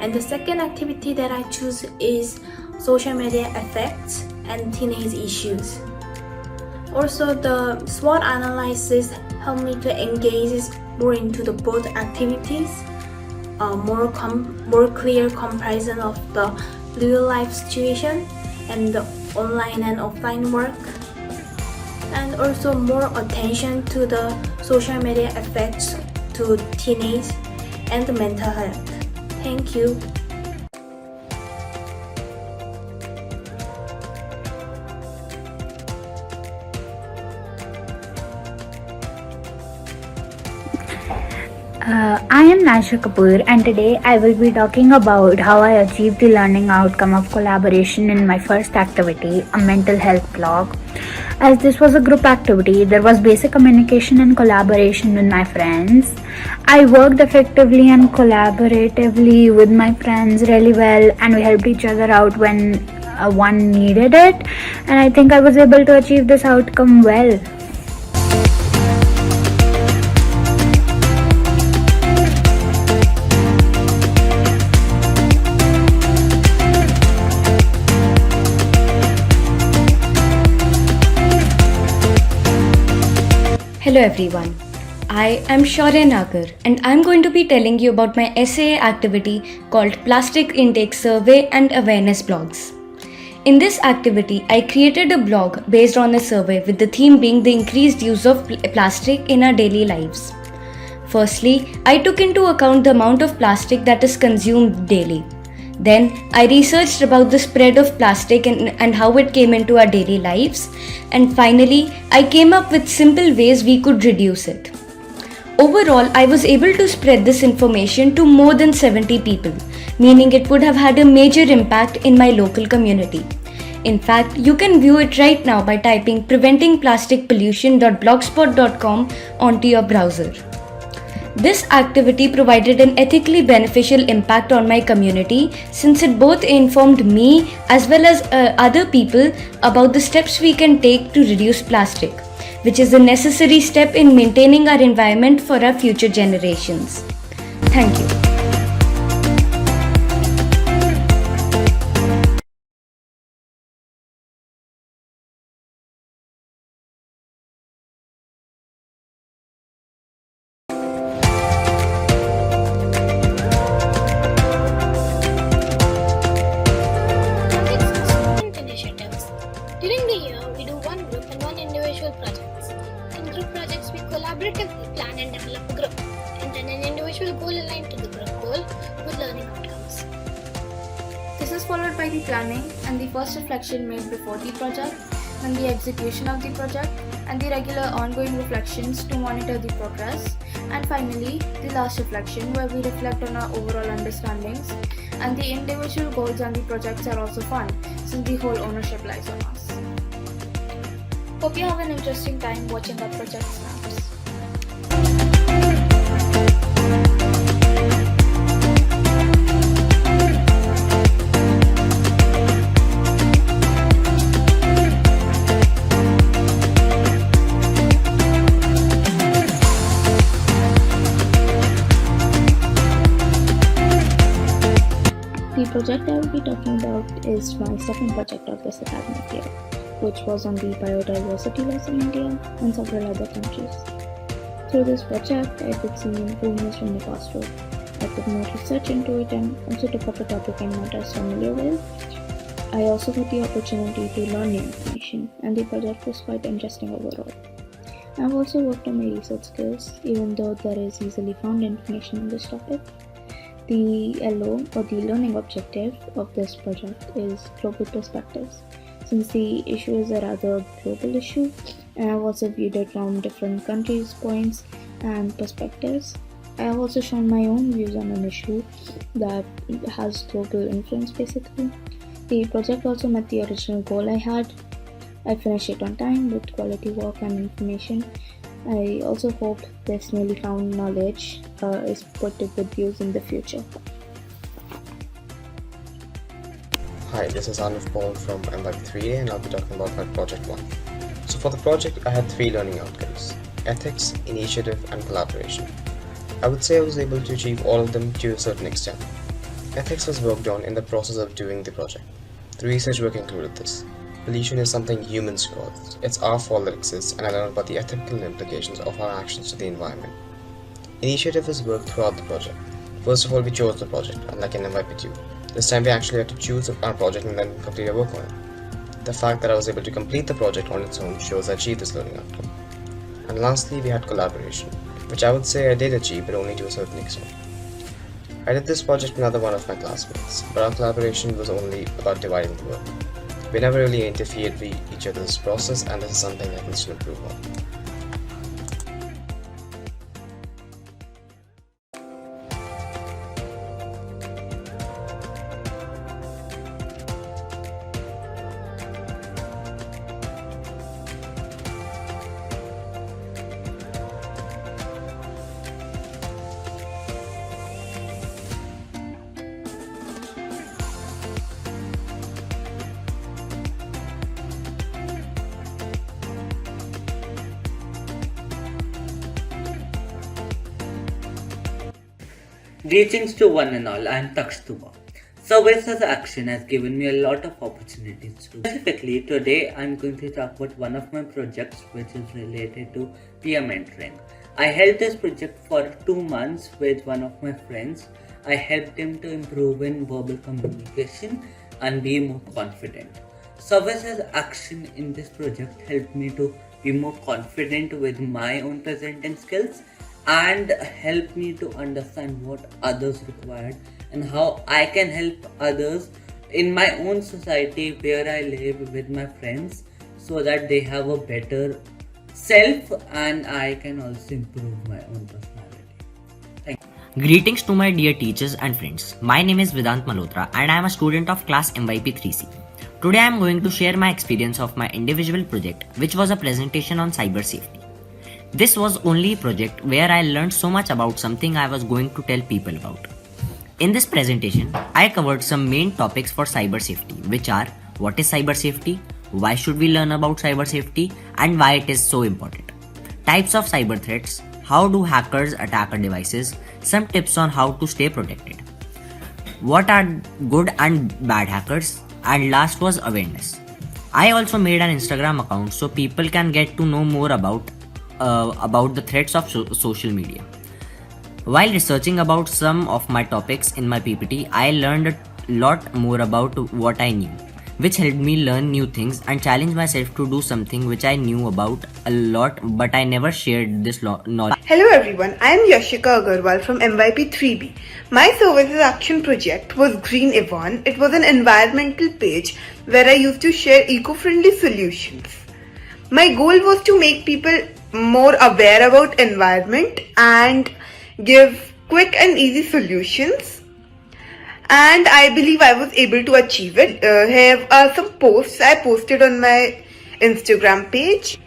Speaker 18: And the second activity that I choose is social media effects and teenage issues. Also, the SWOT analysis helped me to engage more into the both activities. a more clear comparison of the real life situation and the online and offline work, and also more attention to the social media effects to teenage and mental health. Thank you.
Speaker 1: I am Nasha Kapoor, and today I will be talking about how I achieved the learning outcome of collaboration in my first activity, a mental health blog. As this was a group activity, there was basic communication and collaboration with my friends. I worked effectively and collaboratively with my friends really well, and we helped each other out when one needed it, and I think I was able to achieve this outcome well.
Speaker 5: Hello everyone, I am Shaurya Nagar and I am going to be telling you about my SAA activity called Plastic Intake Survey and Awareness Blogs. In this activity, I created a blog based on a survey with the theme being the increased use of plastic in our daily lives. Firstly, I took into account the amount of plastic that is consumed daily. Then I researched about the spread of plastic and how it came into our daily lives. And finally, I came up with simple ways we could reduce it. Overall, I was able to spread this information to more than 70 people, meaning it would have had a major impact in my local community. In fact, you can view it right now by typing preventingplasticpollution.blogspot.com onto your browser. This activity provided an ethically beneficial impact on my community since it both informed me as well as other people about the steps we can take to reduce plastic, which is a necessary step in maintaining our environment for our future generations. Thank you.
Speaker 20: During the year, we do one group and one individual projects. In group projects, we collaboratively plan and develop a group, and then an individual goal aligned to the group goal with learning outcomes.
Speaker 15: This is followed by the planning and the first reflection made before the project, then the execution of the project, and the regular ongoing reflections to monitor the progress, and finally, the last reflection where we reflect on our overall understandings, and the individual goals and the projects are also fun since the whole ownership lies on us. Hope you have an interesting time watching our project snaps.
Speaker 1: The project I will be talking about is my second project of this academic year, which was on the biodiversity loss in India and several other countries. Through this project, I could see improvements from the past work. I put more research into it and also took up a topic I'm not as familiar with. I also got the opportunity to learn new information, and the project was quite interesting overall. I've also worked on my research skills, even though there is easily found information on this topic. The LO, or the learning objective of this project, is global perspectives. Since the issue is a rather global issue, and I've also viewed it from different countries' points and perspectives. I have also shown my own views on an issue that has global influence basically. The project also met the original goal I had. I finished it on time with quality work and information. I also hope this newly found knowledge is put to good use in the future.
Speaker 16: Hi, this is Anif Paul from MYP3A and I'll be talking about my project 1. So for the project, I had 3 learning outcomes: ethics, initiative, and collaboration. I would say I was able to achieve all of them to a certain extent. Ethics was worked on in the process of doing the project. The research work included this. Pollution is something humans cause. It's our fault that exists, and I learned about the ethical implications of our actions to the environment. Initiative is worked throughout the project. First of all, we chose the project, unlike in MYP2. This time we actually had to choose our project and then complete our work on it. The fact that I was able to complete the project on its own shows I achieved this learning outcome. And lastly, we had collaboration, which I would say I did achieve, but only to a certain extent. I did this project with another one of my classmates, but our collaboration was only about dividing the work. We never really interfered with each other's process, and this is something I can still improve on.
Speaker 14: Greetings to one and all, I am Takshtuba. Service as Action has given me a lot of opportunities to. Specifically, today I am going to talk about one of my projects which is related to peer mentoring. I held this project for 2 months with one of my friends. I helped him to improve in verbal communication and be more confident. Service as Action in this project helped me to be more confident with my own presenting skills and help me to understand what others required and how I can help others in my own society where I live with my friends so that they have a better self and I can also improve my own personality. Thank you.
Speaker 12: Greetings to my dear teachers and friends. My name is Vedant Malhotra and I am a student of class MYP3C. Today I am going to share my experience of my individual project, which was a presentation on cyber safety. This was only a project where I learned so much about something I was going to tell people about. In this presentation, I covered some main topics for cyber safety, which are what is cyber safety, why should we learn about cyber safety, and why it is so important. Types of cyber threats, how do hackers attack our devices, some tips on how to stay protected. What are good and bad hackers, and last was awareness. I also made an Instagram account so people can get to know more about the threats of social media. While researching about some of my topics in my PPT, I learned a lot more about what I knew, which helped me learn new things and challenge myself to do something which I knew about a lot but I never shared this knowledge.
Speaker 4: Hello everyone, I am Yashika Agarwal from MYP3B. My Services Action project was Green Avon. It was an environmental page where I used to share eco-friendly solutions. My goal was to make people more aware about environment and give quick and easy solutions, and I believe I was able to achieve it. Here are some posts I posted on my Instagram page.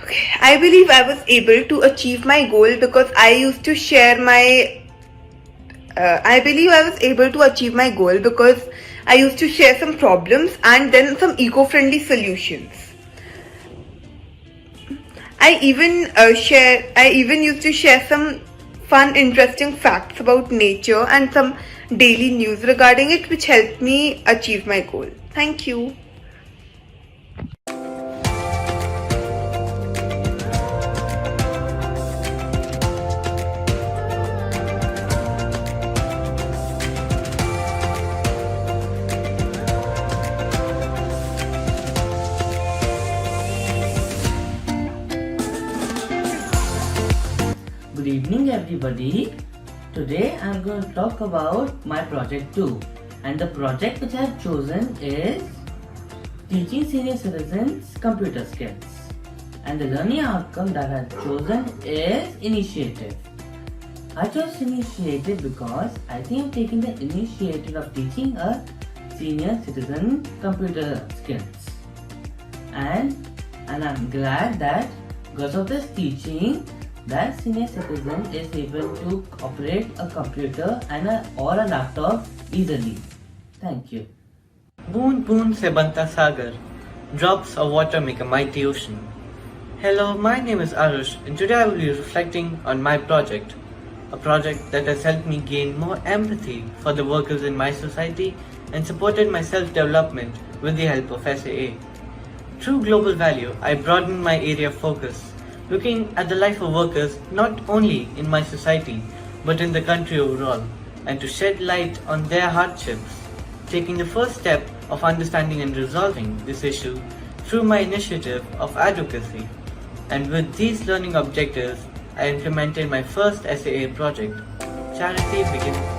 Speaker 4: Okay, I believe I was able to achieve my goal because I used to share my some problems and then some eco-friendly solutions. I even used to share some fun, interesting facts about nature and some daily news regarding it, which helped me achieve my goal. Thank you.
Speaker 9: Good evening everybody. Today I'm going to talk about my project 2, and the project which I have chosen is teaching senior citizens computer skills, and the learning outcome that I have chosen is initiative. I chose initiative because I think I'm taking the initiative of teaching a senior citizen computer skills, and I'm glad that because of this teaching that senior citizen is able to operate a computer or a laptop easily. Thank you.
Speaker 19: Boon boon se banta sagar. Drops of water make a mighty ocean. Hello, my name is Arush and today I will be reflecting on my project. A project that has helped me gain more empathy for the workers in my society and supported my self-development with the help of SAA. Through global value, I broadened my area of focus, looking at the life of workers not only in my society but in the country overall, and to shed light on their hardships, taking the first step of understanding and resolving this issue through my initiative of advocacy. And with these learning objectives, I implemented my first SAA project, Charity Begins